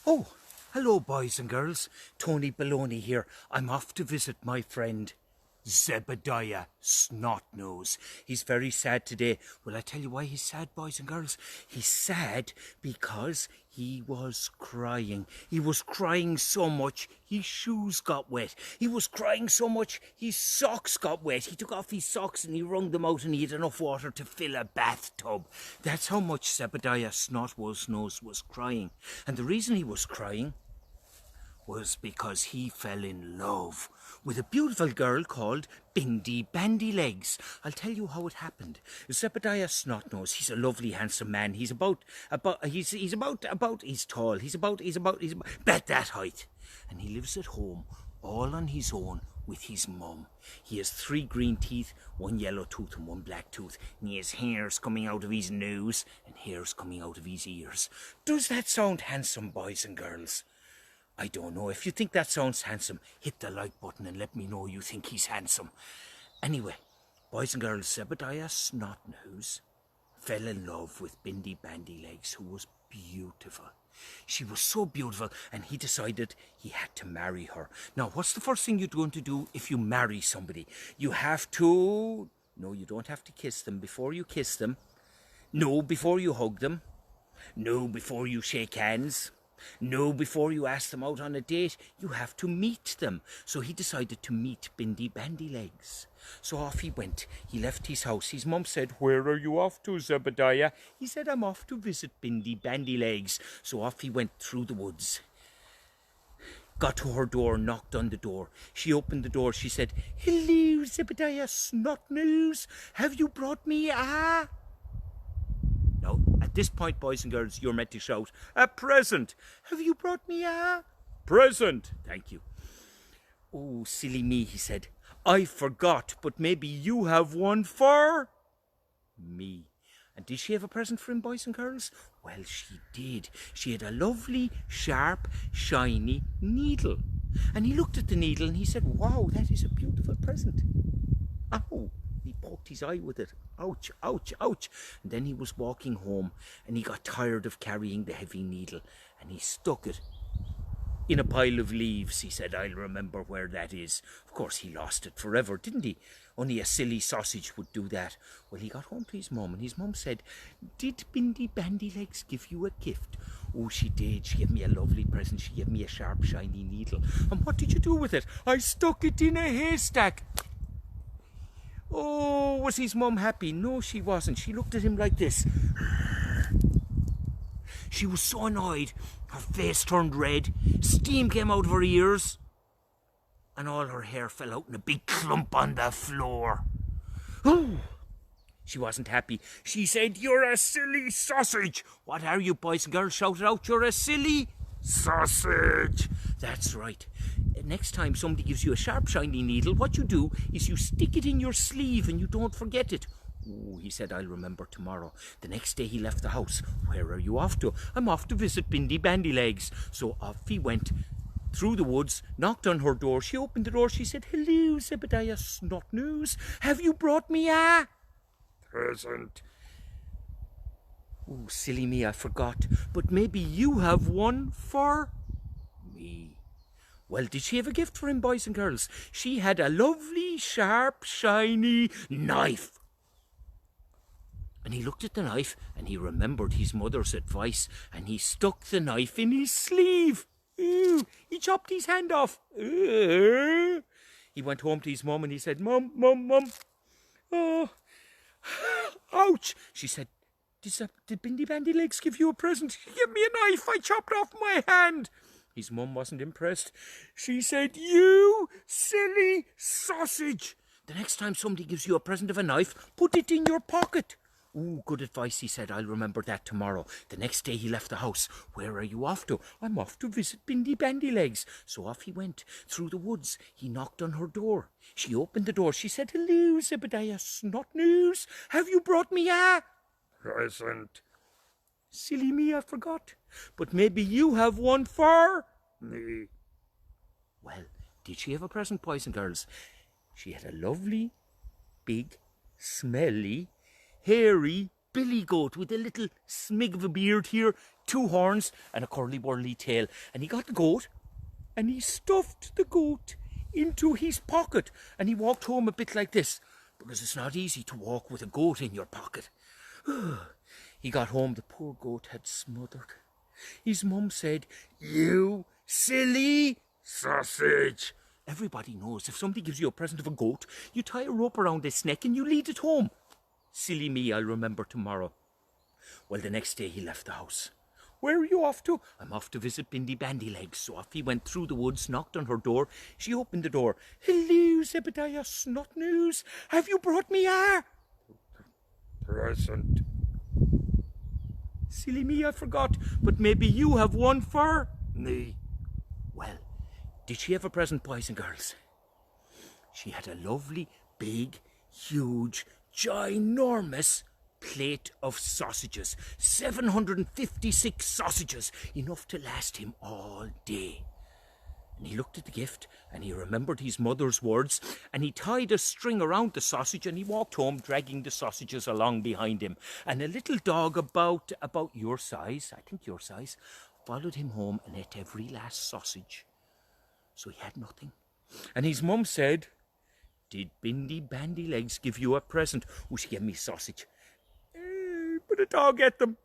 Oh, hello boys and girls. Tony Baloney here. I'm off to visit my friend Zebediah Snotnose. He's very sad today. Will I tell you why he's sad, boys and girls? He's sad because he was crying. He was crying so much his shoes got wet. He was crying so much his socks got wet. He took off his socks and he wrung them out and he had enough water to fill a bathtub. That's how much Zebediah Snotnose was crying. And the reason he was crying was because he fell in love with a beautiful girl called Bindi Bandilegs. I'll tell you how it happened. Zebediah Snotnose, he's a lovely, handsome man. He's about about that height. And he lives at home, all on his own, with his mum. He has 3 green teeth, 1 yellow tooth and 1 black tooth. And he has hairs coming out of his nose and hairs coming out of his ears. Does that sound handsome, boys and girls? I don't know. If you think that sounds handsome, hit the like button and let me know you think he's handsome. Anyway, boys and girls, Zebediah Snotnose fell in love with Bindi Bandilegs, who was beautiful. She was so beautiful, and he decided he had to marry her. Now, what's the first thing you're going to do if you marry somebody? You have to... No, you don't have to kiss them before you kiss them. No, before you hug them. No, before you shake hands. No, before you ask them out on a date, you have to meet them. So he decided to meet Bindi Bandilegs. So off he went. He left his house. His mum said, "Where are you off to, Zebediah?" He said, "I'm off to visit Bindi Bandilegs." So off he went through the woods. Got to her door, knocked on the door. She opened the door. She said, "Hello, Zebediah Snotnose. Have you brought me a..." Now, at this point, boys and girls, you're meant to shout, "A present! Have you brought me a..." "Present!" "Thank you." "Oh, silly me," he said. "I forgot, but maybe you have one for..." "Me." And did she have a present for him, boys and girls? Well, she did. She had a lovely, sharp, shiny needle. And he looked at the needle and he said, "Wow, that is a beautiful present." Ow! He poked his eye with it. Ouch, ouch, ouch. And then he was walking home and he got tired of carrying the heavy needle and he stuck it in a pile of leaves. He said, "I'll remember where that is." Of course, he lost it forever, didn't he? Only a silly sausage would do that. Well, he got home to his mum and his mum said, "Did Bindi Bandilegs give you a gift?" "Oh, she did. She gave me a lovely present. She gave me a sharp, shiny needle." "And what did you do with it?" "I stuck it in a haystack." Oh, was his mum happy? No, she wasn't. She looked at him like this. She was so annoyed. Her face turned red. Steam came out of her ears. And all her hair fell out in a big clump on the floor. Oh! She wasn't happy. She said, "You're a silly sausage." "What are you, boys and girls?" shouted out. "You're a silly sausage." That's right. Next time somebody gives you a sharp, shiny needle, what you do is you stick it in your sleeve and you don't forget it. Oh, he said, "I'll remember tomorrow." The next day he left the house. "Where are you off to?" "I'm off to visit Bindi Bandilegs." So off he went through the woods, knocked on her door. She opened the door. She said, "Hello, Zebediah Snotnose. Have you brought me a..." "Present." "Oh, silly me, I forgot. But maybe you have one for..." "Me." Well, did she have a gift for him, boys and girls? She had a lovely, sharp, shiny knife. And he looked at the knife and he remembered his mother's advice and he stuck the knife in his sleeve. Ooh, he chopped his hand off. Ooh. He went home to his mum and he said, "Mum, mum, mum. Oh, ouch." She said, Did Bindi Bandilegs give you a present?" "He gave me a knife. I chopped off my hand." His mum wasn't impressed. She said, "You silly sausage. The next time somebody gives you a present of a knife, put it in your pocket." "Ooh, good advice," he said. "I'll remember that tomorrow." The next day he left the house. "Where are you off to?" "I'm off to visit Bindi Bandilegs." So off he went through the woods. He knocked on her door. She opened the door. She said, "Hello, Zebediah Snotnose. Have you brought me a..." "Present." "Silly me, I forgot. But maybe you have one for..." "Me." Well, did she have a present, boys and girls? She had a lovely, big, smelly, hairy billy goat with a little smig of a beard here, 2 horns and a curly-whirly tail. And he got the goat and he stuffed the goat into his pocket and he walked home a bit like this, because it's not easy to walk with a goat in your pocket. He got home, the poor goat had smothered. His mum said, "You silly sausage." Everybody knows if somebody gives you a present of a goat, you tie a rope around its neck and you lead it home. Silly me, I'll remember tomorrow. Well, the next day he left the house. "Where are you off to?" "I'm off to visit Bindi Bandilegs." So off he went through the woods, knocked on her door. She opened the door. "Hello, Zebediah Snotnose. Have you brought me a present?" "Silly me, I forgot. But maybe you have one for me." Well, did she have a present, boys and girls? She had a lovely, big, huge, ginormous plate of sausages. 756 sausages, enough to last him all day. And he looked at the gift and he remembered his mother's words and he tied a string around the sausage and he walked home dragging the sausages along behind him. And a little dog about your size, I think your size, followed him home and ate every last sausage. So he had nothing. And his mum said, "Did Bindi Bandilegs give you a present?" "Oh, she gave me sausage." "But a dog ate them."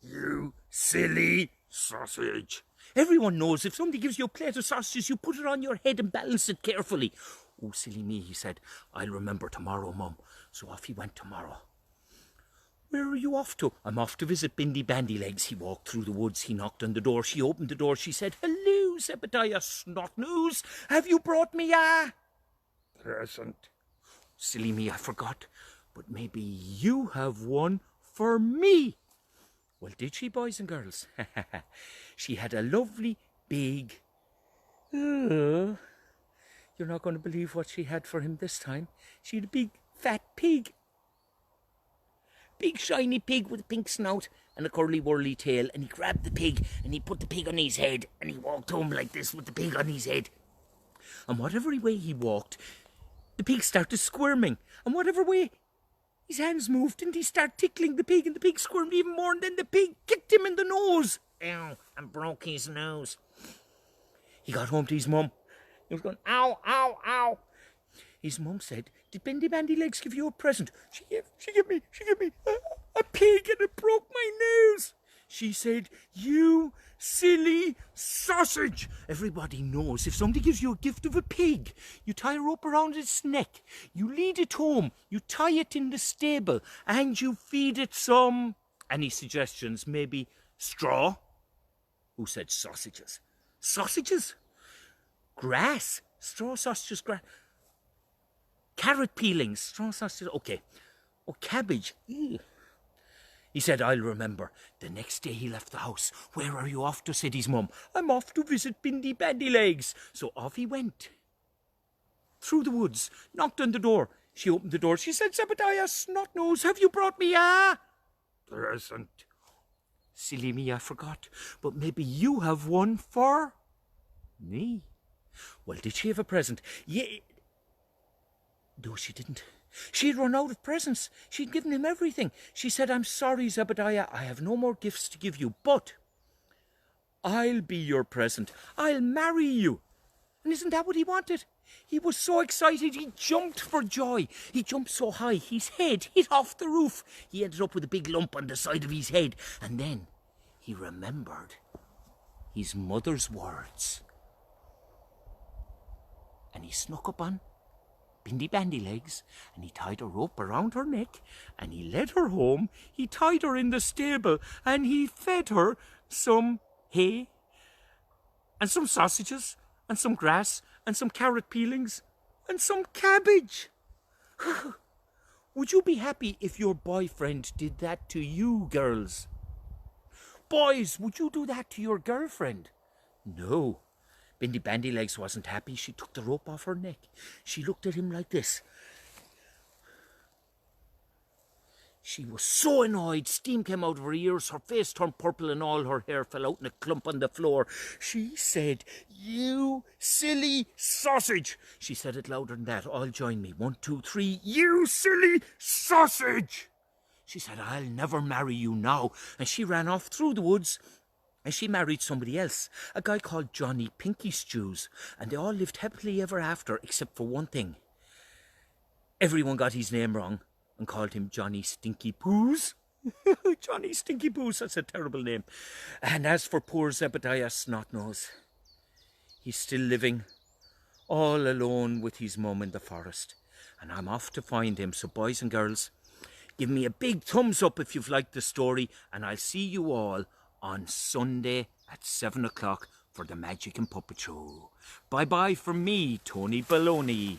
"You silly sausage." Everyone knows if somebody gives you a plate of sausages, you put it on your head and balance it carefully. "Oh, silly me," he said. "I'll remember tomorrow, Mum." So off he went tomorrow. "Where are you off to?" "I'm off to visit Bindi Bandilegs." He walked through the woods. He knocked on the door. She opened the door. She said, "Hello, Zebediah Snotnose. Have you brought me a present?" "Silly me, I forgot. But maybe you have one for me." Well, did she, boys and girls? She had a lovely, big... you're not going to believe what she had for him this time. She had a big, fat pig. Big, shiny pig with a pink snout and a curly-whirly tail. And he grabbed the pig and he put the pig on his head. And he walked home like this with the pig on his head. And whatever way he walked, the pig started squirming. And whatever way his hands moved, and he started tickling the pig, and the pig squirmed even more, and then the pig kicked him in the nose. Ow, and broke his nose. He got home to his mum. He was going, "Ow, ow, ow." His mum said, "Did Bindi Bandilegs give you a present?" She gave me a pig, and it broke my nose." She said, "You silly sausage." Everybody knows if somebody gives you a gift of a pig, you tie a rope around its neck, you lead it home, you tie it in the stable, and you feed it some... Any suggestions? Maybe straw? Who said sausages? Sausages? Grass? Straw sausages, grass. Carrot peelings? Straw sausages? Okay. Oh, cabbage? Ew. He said, "I'll remember." The next day he left the house. "Where are you off to?" said his mum. "I'm off to visit Bindi Bandilegs." So off he went. Through the woods, knocked on the door. She opened the door. She said, "Zebediah Snotnose, have you brought me a present?" Silly me, I forgot. But maybe you have one for me. Well, did she have a present? Yeah. No, she didn't. She'd run out of presents. She'd given him everything. She said, "I'm sorry, Zebediah, I have no more gifts to give you, but I'll be your present. I'll marry you." And isn't that what he wanted? He was so excited, he jumped for joy. He jumped so high, his head hit off the roof. He ended up with a big lump on the side of his head. And then he remembered his mother's words. And he snuck up on Bindi Bandilegs, and he tied a rope around her neck, and he led her home. He tied her in the stable, and he fed her some hay, and some sausages, and some grass, and some carrot peelings, and some cabbage. Would you be happy if your boyfriend did that to you, girls? Boys, would you do that to your girlfriend? No. Bindi Bandilegs wasn't happy. She took the rope off her neck. She looked at him like this. She was so annoyed. Steam came out of her ears. Her face turned purple and all her hair fell out in a clump on the floor. She said, "You silly sausage." She said it louder than that. All join me. 1, 2, 3. "You silly sausage." She said, I'll never marry you now. And she ran off through the woods and she married somebody else, a guy called Johnny Pinky Stews. And they all lived happily ever after, except for one thing. Everyone got his name wrong and called him Johnny Stinky Poos. Johnny Stinky Poos, that's a terrible name. And as for poor Zebediah Snotnose, he's still living all alone with his mum in the forest. And I'm off to find him. So boys and girls, give me a big thumbs up if you've liked the story, and I'll see you all on Sunday at 7 o'clock for the Magic and Puppet Show. Bye-bye from me, Tony Baloney.